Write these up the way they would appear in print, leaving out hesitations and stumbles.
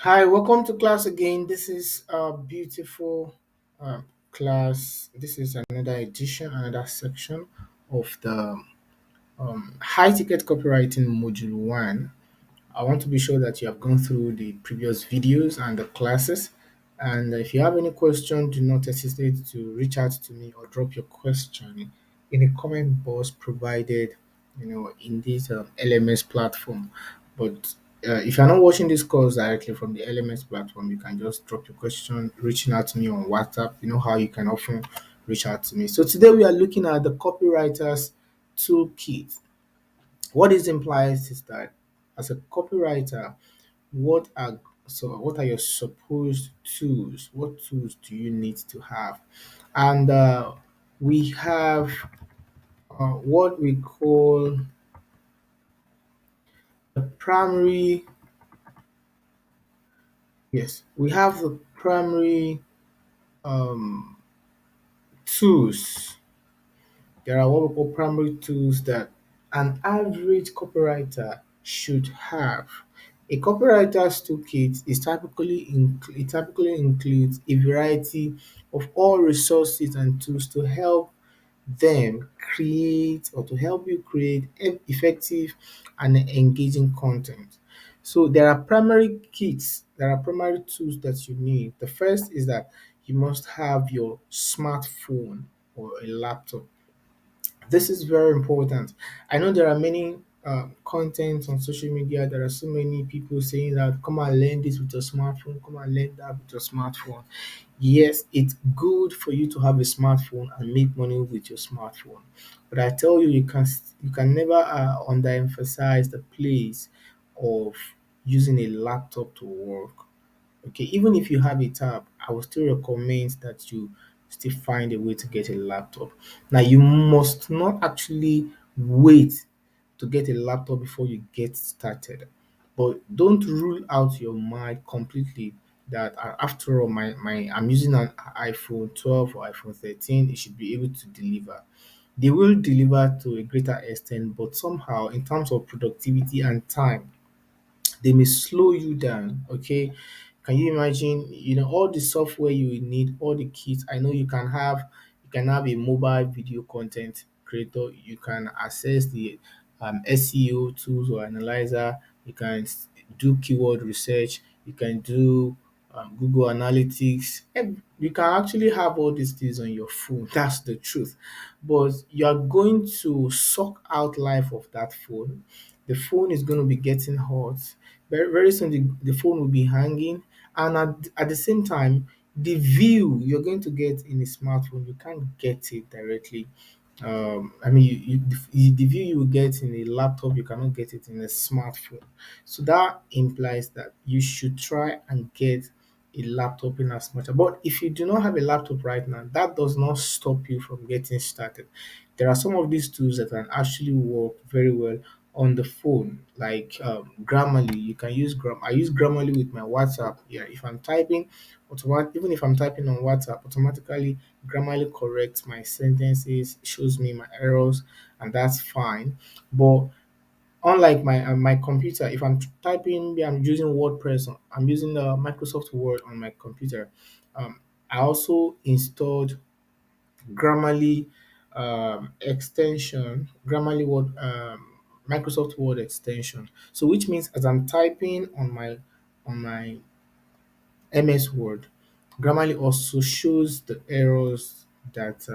Hi, welcome to class again. This is a beautiful class. This is another edition, another section of the high ticket copywriting module one. I want to be sure that you have gone through the previous videos and the classes. And if you have any question, do not hesitate to reach out to me or drop your question in the comment box provided, in this LMS platform. But if you're not watching this course directly from the LMS platform, you can just drop your question, reaching out to me on WhatsApp. You know how you can often reach out to me. So today we are looking at the copywriter's toolkit. What this implies is that as a copywriter, what are your supposed tools? What tools do you need to have? And we have what we call the primary. Yes, we have the primary um, tools. There are what we call primary tools that an average copywriter should have. A copywriter's toolkit it typically includes a variety of all resources and tools to help them create or to help you create effective and engaging content. So there are primary tools that you need. The first is that you must have your smartphone or a laptop. This is very important. I know there are many content on social media. There are so many people saying that come and learn this with your smartphone, come and learn that with your smartphone. Yes, it's good for you to have a smartphone and make money with your smartphone. But I tell you, you can never underemphasize the place of using a laptop to work. Okay, even if you have a tab, I would still recommend that you still find a way to get a laptop. Now, you must not actually wait to get a laptop before you get started. But don't rule out your mind completely that after all, my I'm using an iPhone 12 or iPhone 13, it should be able to deliver. They will deliver to a greater extent, but somehow, in terms of productivity and time, they may slow you down. Okay, can you imagine, all the software you will need, all the kits? I know you can have a mobile video content creator. You can access the SEO tools or analyzer. You can do keyword research. You can do Google Analytics. And you can actually have all these things on your phone. That's the truth. But you are going to suck out life of that phone. The phone is going to be getting hot. Very, very soon, the phone will be hanging. And at the same time, the view you're going to get in a smartphone, you can't get it directly. I mean, the view you get in a laptop, you cannot get it in a smartphone. So that implies that you should try and get a laptop in as much. But if you do not have a laptop right now, that does not stop you from getting started. There are some of these tools that can actually work very well on the phone, like Grammarly. You can use I use Grammarly with my WhatsApp. Yeah, if I'm typing, even if I'm typing on WhatsApp, automatically Grammarly corrects my sentences, shows me my errors, and that's fine. But unlike my computer, if I'm typing, maybe I'm using WordPress, I'm using the Microsoft Word on my computer. I also installed Grammarly Grammarly Word, Microsoft Word extension. So which means as I'm typing on my MS Word, Grammarly also shows the errors that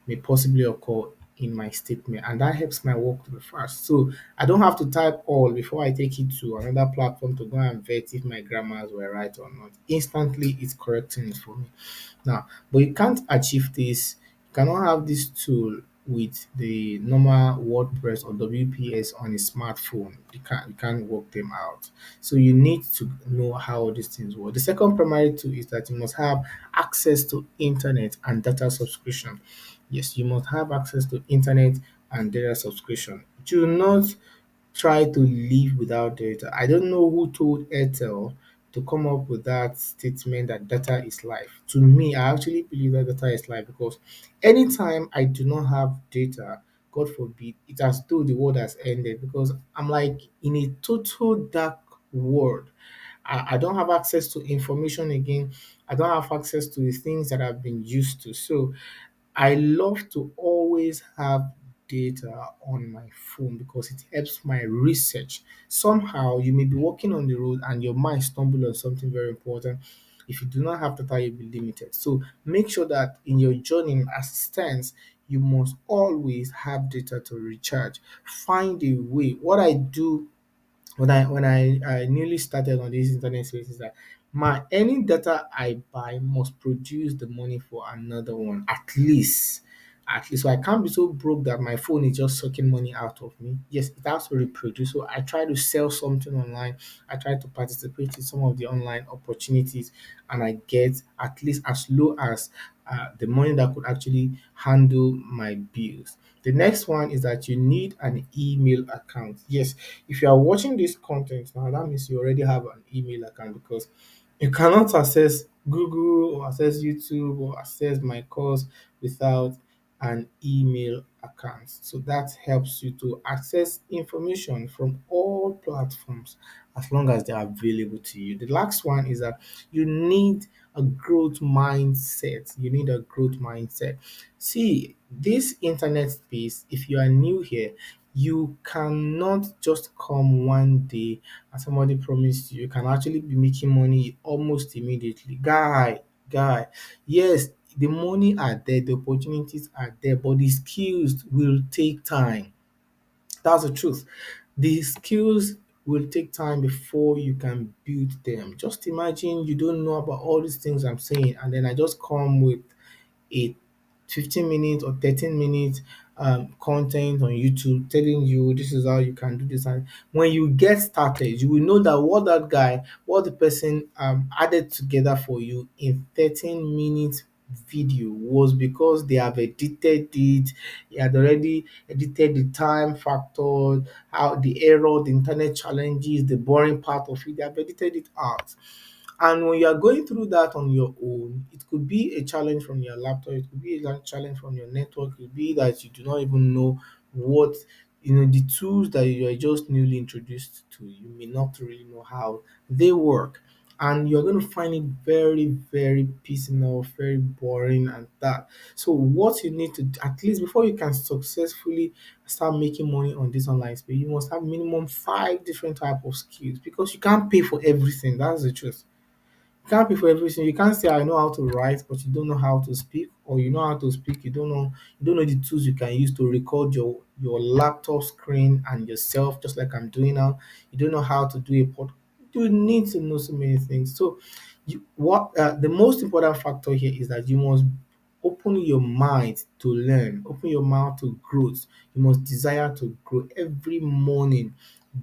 may possibly occur in my statement, and that helps my work to be fast. So I don't have to type all before I take it to another platform to go and vet if my grammars were right or not. Instantly, it's correcting it for me. Now, but you can't achieve this, you cannot have this tool with the normal WordPress or WPS on a smartphone. You can't work them out. So you need to know how these things work. The second primary tool is that you must have access to internet and data subscription. Yes, you must have access to internet and data subscription. Do not try to live without data. I don't know who told Airtel to come up with that statement that data is life. To me, I actually believe that data is life because anytime I do not have data, God forbid, it's as though the world has ended because I'm like in a total dark world. I don't have access to information again. I don't have access to the things that I've been used to. So I love to always have data on my phone because it helps my research. Somehow you may be walking on the road and your mind stumble on something very important. If you do not have data, you'll be limited. So make sure that in your journey as it stands, you must always have data to recharge. Find a way. What I do when I newly started on this internet space is that my any data I buy must produce the money for another one at least. At least, so I can't be so broke that my phone is just sucking money out of me. Yes, it has to reproduce. So I try to sell something online. I try to participate in some of the online opportunities, and I get at least as low as the money that could actually handle my bills. The next one is that you need an email account. Yes, if you are watching this content now, that means you already have an email account because you cannot access Google or access YouTube or access my course without an email account. So that helps you to access information from all platforms as long as they are available to you. The last one is that you need a growth mindset. You need a growth mindset. See, this internet space, if you are new here, you cannot just come one day and somebody promised you can actually be making money almost immediately. Guy, yes, the money are there, the opportunities are there, but the skills will take time. That's the truth. The skills will take time before you can build them. Just imagine you don't know about all these things I'm saying, and then I just come with a 15 minutes or 13 minutes content on YouTube telling you this is how you can do this. And when you get started, you will know that what the person added together for you in 13 minutes video was because they have edited it. He had already edited the time factor, how the error, the internet challenges, the boring part of it. They have edited it out. And when you are going through that on your own, it could be a challenge from your laptop, it could be a challenge from your network, it could be that you do not even know what, the tools that you are just newly introduced to, you may not really know how they work. And you're going to find it very, very piecemeal, very boring, and that. So, what you need to at least before you can successfully start making money on this online space, you must have minimum 5 different type of skills because you can't pay for everything. That's the truth. You can't pay for everything. You can't say I know how to write, but you don't know how to speak, or you know how to speak, you don't know the tools you can use to record your laptop screen and yourself, just like I'm doing now. You don't know how to do a pod. You need to know so many things. So, the most important factor here is that you must open your mind to learn, open your mouth to growth. You must desire to grow every morning.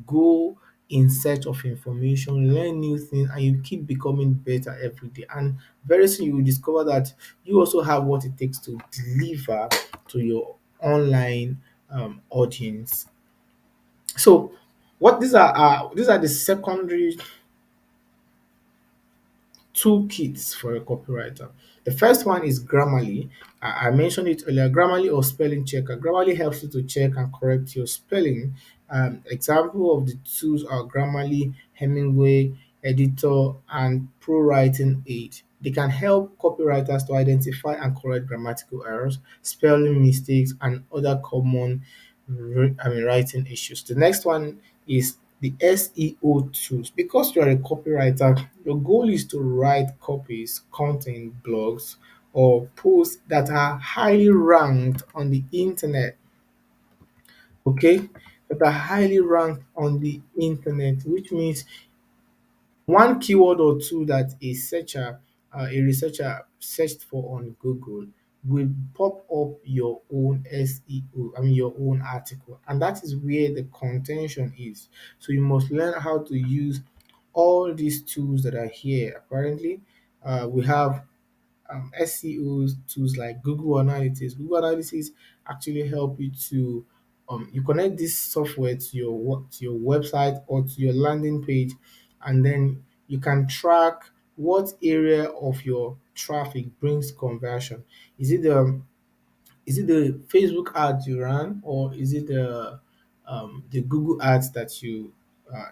Go in search of information, learn new things, and you keep becoming better every day. And very soon you will discover that you also have what it takes to deliver to your online audience. So, what these are the secondary toolkits for a copywriter. The first one is Grammarly. I mentioned it earlier. Grammarly or spelling checker. Grammarly helps you to check and correct your spelling. Example of the tools are Grammarly, Hemingway, Editor, and Pro Writing Aid. They can help copywriters to identify and correct grammatical errors, spelling mistakes, and other common writing issues. The next one is the SEO tools. Because you are a copywriter, your goal is to write copies, content, blogs, or posts that are highly ranked on the internet. Okay, that are highly ranked on the internet, which means one keyword or two that a researcher searched for on Google will pop up your own SEO, your own article, and that is where the contention is. So you must learn how to use all these tools that are here. Apparently, we have SEO tools like Google Analytics. Google Analytics actually help you to you connect this software to your website or to your landing page, and then you can track what area of your traffic brings conversion. Is it the Facebook ads you run, or is it the Google ads that you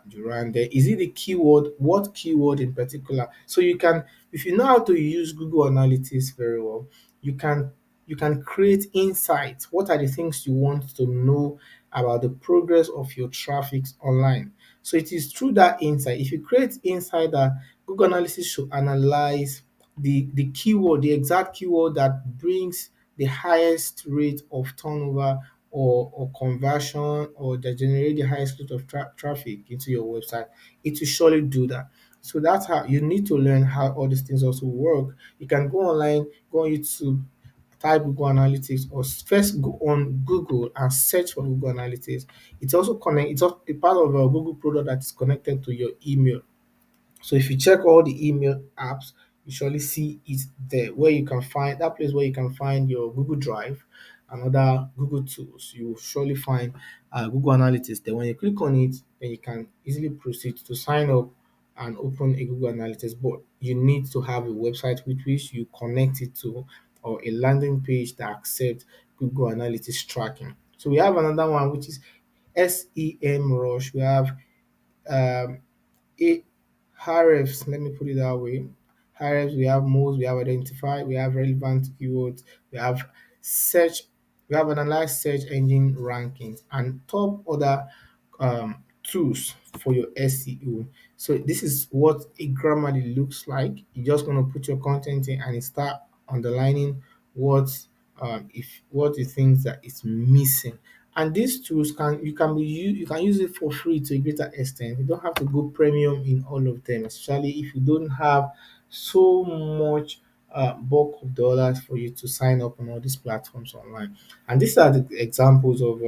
Duran there. Is it the keyword? What keyword in particular? So you can, if you know how to use Google Analytics very well, you can you can create insights. What are the things you want to know about the progress of your traffic online? So it is through that insight. If you create insight that Google Analytics should analyze the keyword, the exact keyword that brings the highest rate of turnover or conversion or that generate the highest rate of traffic into your website, it will surely do that. So that's how you need to learn how all these things also work. You can go online, go on YouTube, type Google Analytics, or first go on Google and search for Google Analytics. It's also connect. It's a part of a Google product that is connected to your email. So if you check all the email apps, you surely see it there where you can find that place where you can find your Google Drive and other Google tools. You will surely find Google Analytics there. When you click on it, then you can easily proceed to sign up and open a Google Analytics. But you need to have a website with which you connect it to or a landing page that accepts Google Analytics tracking. So we have another one which is SEM Rush. We have um, it Hrefs, let me put it that way. Hrefs, we have modes, we have identify, we have relevant keywords, we have search, we have analyze search engine rankings and top other tools for your SEO. So this is what a Grammarly looks like. You're just going to put your content in and it start underlining what if what you think that is missing. And these tools you can use it for free to a greater extent. You don't have to go premium in all of them, especially if you don't have so much bulk of dollars for you to sign up on all these platforms online. And these are the examples of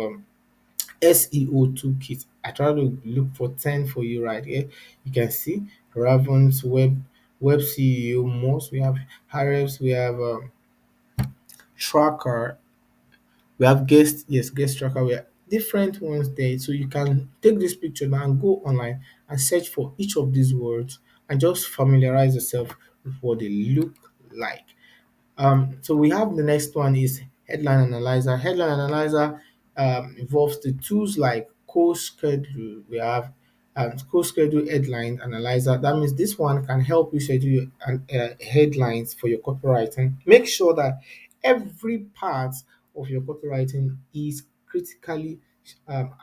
SEO toolkit. I try to look for 10 for you right here. You can see Ravens Web CEO most. We have Harris, we have Tracker, we have guest tracker. We have different ones there. So you can take this picture now and go online and search for each of these words and just familiarize yourself with what they look like. So we have the next one is headline analyzer. Headline analyzer involves the tools like co-schedule. We have co-schedule headline analyzer. That means this one can help you schedule headlines for your copywriting. Make sure that every part of your copywriting is critically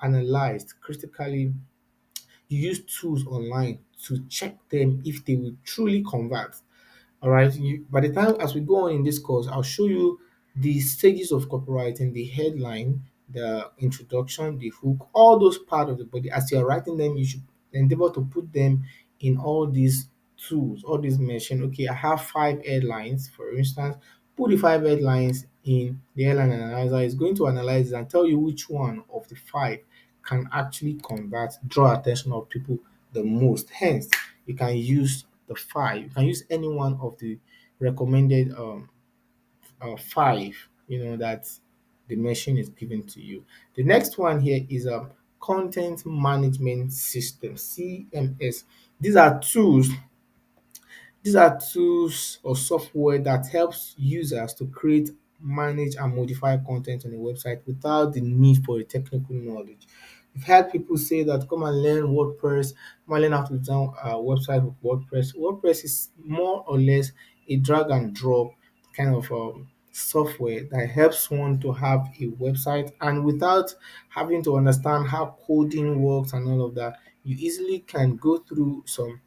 analyzed, critically you use tools online to check them if they will truly convert. All right. By the time as we go on in this course, I'll show you the stages of copywriting, the headline, the introduction, the hook, all those part of the body. As you're writing them, you should endeavor to put them in all these tools, all these mention. Okay, I have five headlines, for instance. Put the five headlines in the headline analyzer. It's going to analyze it and tell you which one of the five can actually convert, draw attention of people the most. Hence, you can use the five. You can use any one of the recommended five. That the machine is given to you. The next one here is a content management system (CMS). These are tools these are tools or software that helps users to create, manage, and modify content on a website without the need for a technical knowledge. You've heard people say that come and learn WordPress, come and learn how to design a website with WordPress. WordPress is more or less a drag and drop kind of software that helps one to have a website and without having to understand how coding works and all of that, you easily can go through some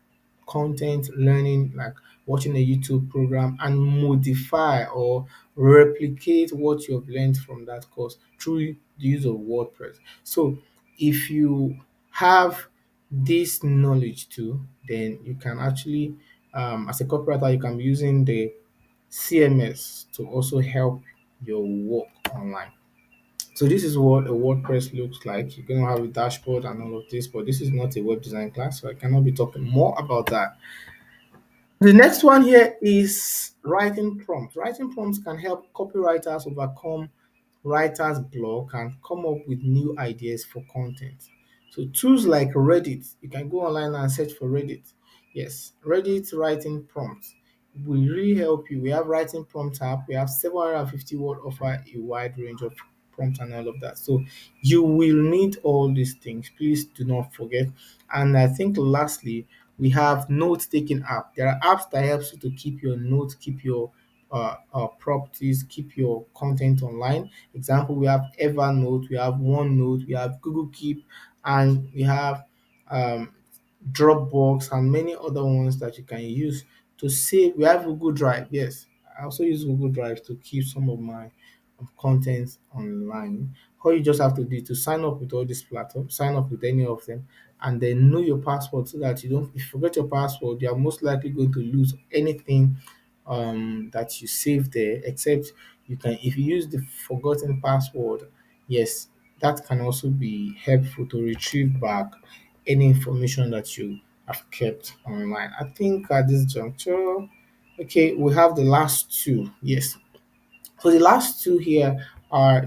content learning like watching a YouTube program and modify or replicate what you have learned from that course through the use of WordPress. So if you have this knowledge too, then you can actually as a copywriter you can be using the CMS to also help your work online. So this is what a WordPress looks like. You're going to have a dashboard and all of this, but this is not a web design class, so I cannot be talking more about that. The next one here is writing prompts. Writing prompts can help copywriters overcome writer's block and come up with new ideas for content. So tools like Reddit, you can go online and search for Reddit. Yes, Reddit writing prompts will really help you. We have writing prompt app. We have 750 word offer a wide range of prompt and all of that. So you will need all these things. Please do not forget. And I think lastly, we have note-taking app. There are apps that helps you to keep your notes, keep your properties, keep your content online. Example, we have Evernote, we have OneNote, we have Google Keep, and we have um, Dropbox and many other ones that you can use to save. We have Google Drive. Yes, I also use Google Drive to keep some of my content online. All you just have to do is to sign up with all these platforms, sign up with any of them, and then know your password so that you don't. If you forget your password, you are most likely going to lose anything that you save there. Except you can, if you use the forgotten password, yes, that can also be helpful to retrieve back any information that you have kept online. I think at this juncture, okay, we have the last two. Yes, so the last two here are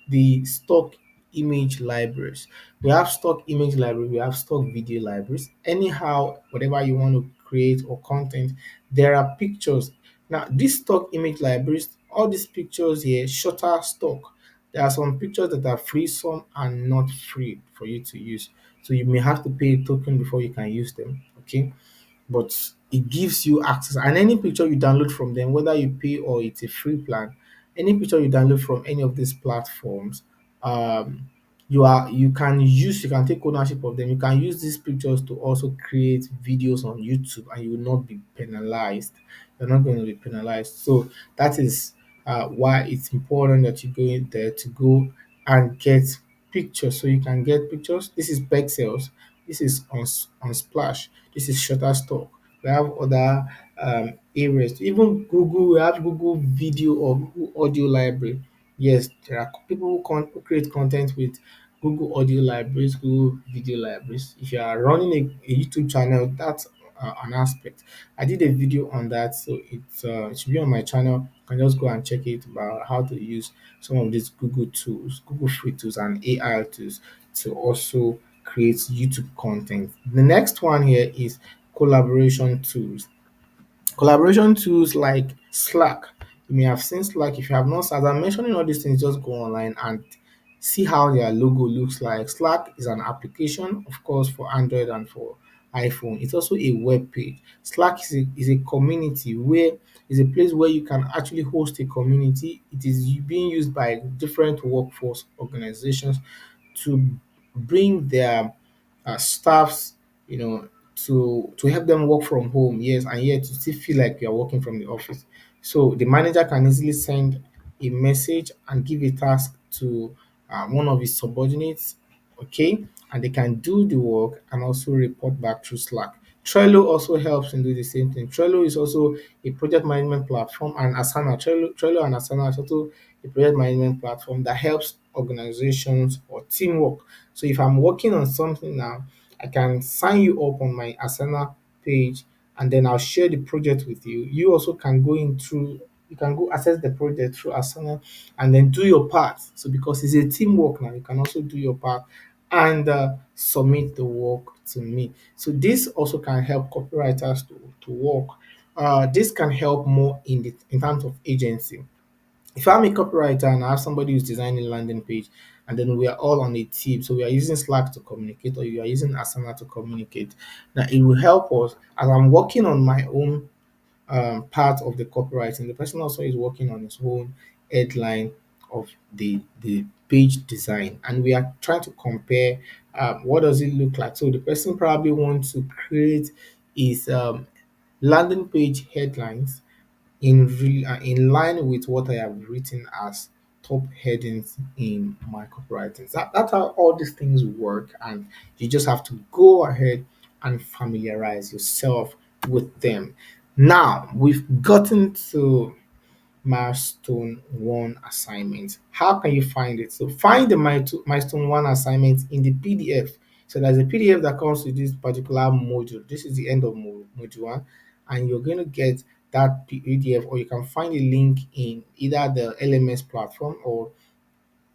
the stock image libraries. We have stock image library, we have stock video libraries. Anyhow, whatever you want to create or content, there are pictures. Now, these stock image libraries, all these pictures here, shutter stock. There are some pictures that are free, some are not free for you to use. So you may have to pay a token before you can use them. Okay, but it gives you access, and any picture you download from them, whether you pay or it's a free plan, any picture you download from any of these platforms, um you can take ownership of them. You can use these pictures to also create videos on YouTube, and you will not be penalized. You're not going to be penalized. So that is why it's important that you go in there to go and get pictures, so you can get pictures. This is pixels, this is on Splash, this is Shutterstock. We have other areas. Even Google, we have Google Video or Google Audio Library. Yes, there are people who create content with Google Audio Libraries, Google Video Libraries. If you are running a YouTube channel, that's an aspect. I did a video on that, so it should be on my channel. You can just go and check it about how to use some of these Google tools, Google free tools, and AI tools to also create YouTube content. The next one here is collaboration tools. Collaboration tools like Slack. You may have seen Slack. If you have not, as I'm mentioning all these things, just go online and see how their logo looks like. Slack is an application, of course, for Android and for iPhone. It's also a web page. Slack is a community where is a place where you can actually host a community. It is being used by different workforce organizations to bring their staffs, you know, to help them work from home. Yes, and yet you still feel like you are working from the office. So the manager can easily send a message and give a task to one of his subordinates, okay, and they can do the work and also report back through Slack. Trello also helps in doing the same thing. Trello is also a project management platform, and Asana, Trello and Asana is also a project management platform that helps organizations or teamwork. So if I'm working on something now, I can sign you up on my Asana page, and then I'll share the project with you. You also can go in through, you can go access the project through Asana and then do your part. So because it's a teamwork now, you can also do your part and submit the work to me. So this also can help copywriters to work. This can help more in terms of agency. If I'm a copywriter and I have somebody who's designing a landing page, and then we are all on a team, so we are using Slack to communicate, or you are using Asana to communicate, now it will help us as I'm working on my own part of the copywriting. The person also is working on his own headline of the page design, and we are trying to compare what does it look like. So the person probably wants to create his landing page headlines in line with what I have written as top headings in my copywriting. That's how all these things work, and you just have to go ahead and familiarize yourself with them. Now we've gotten to milestone one assignment. How can you find it? So find the milestone one assignment in the PDF. So there's a PDF that comes with this particular module. This is the end of module one, and you're going to get that PDF, or you can find a link in either the LMS platform, or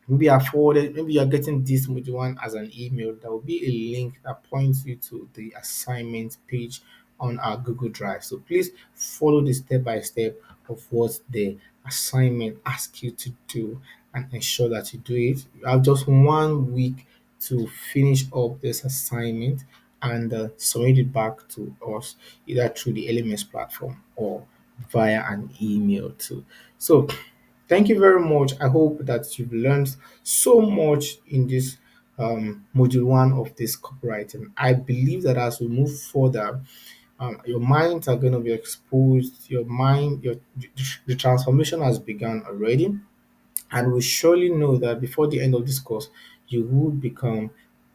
maybe I forwarded, maybe you're getting this module one as an email. There will be a link that points you to the assignment page on our Google Drive. So please follow the step by step of what's there. assignment asks you to do and ensure that you do it. You have just 1 week to finish up this assignment and submit it back to us either through the LMS platform or via an email too. So thank you very much. I hope that you've learned so much in this module one of this copywriting. I believe that as we move further, your minds are going to be exposed. Your mind, the transformation has begun already, and we surely know that before the end of this course, you will become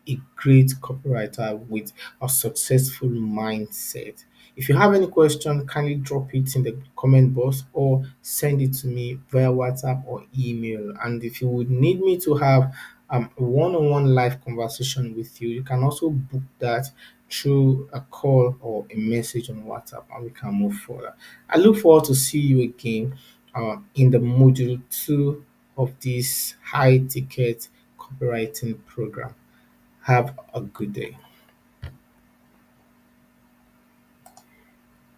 a great copywriter with a successful mindset. If you have any question, kindly drop it in the comment box or send it to me via WhatsApp or email. And if you would need me to have a one-on-one live conversation with you, you can also book that through a call or a message on WhatsApp, and we can move further. I look forward to see you again in the module two of this high ticket copywriting program. Have a good day.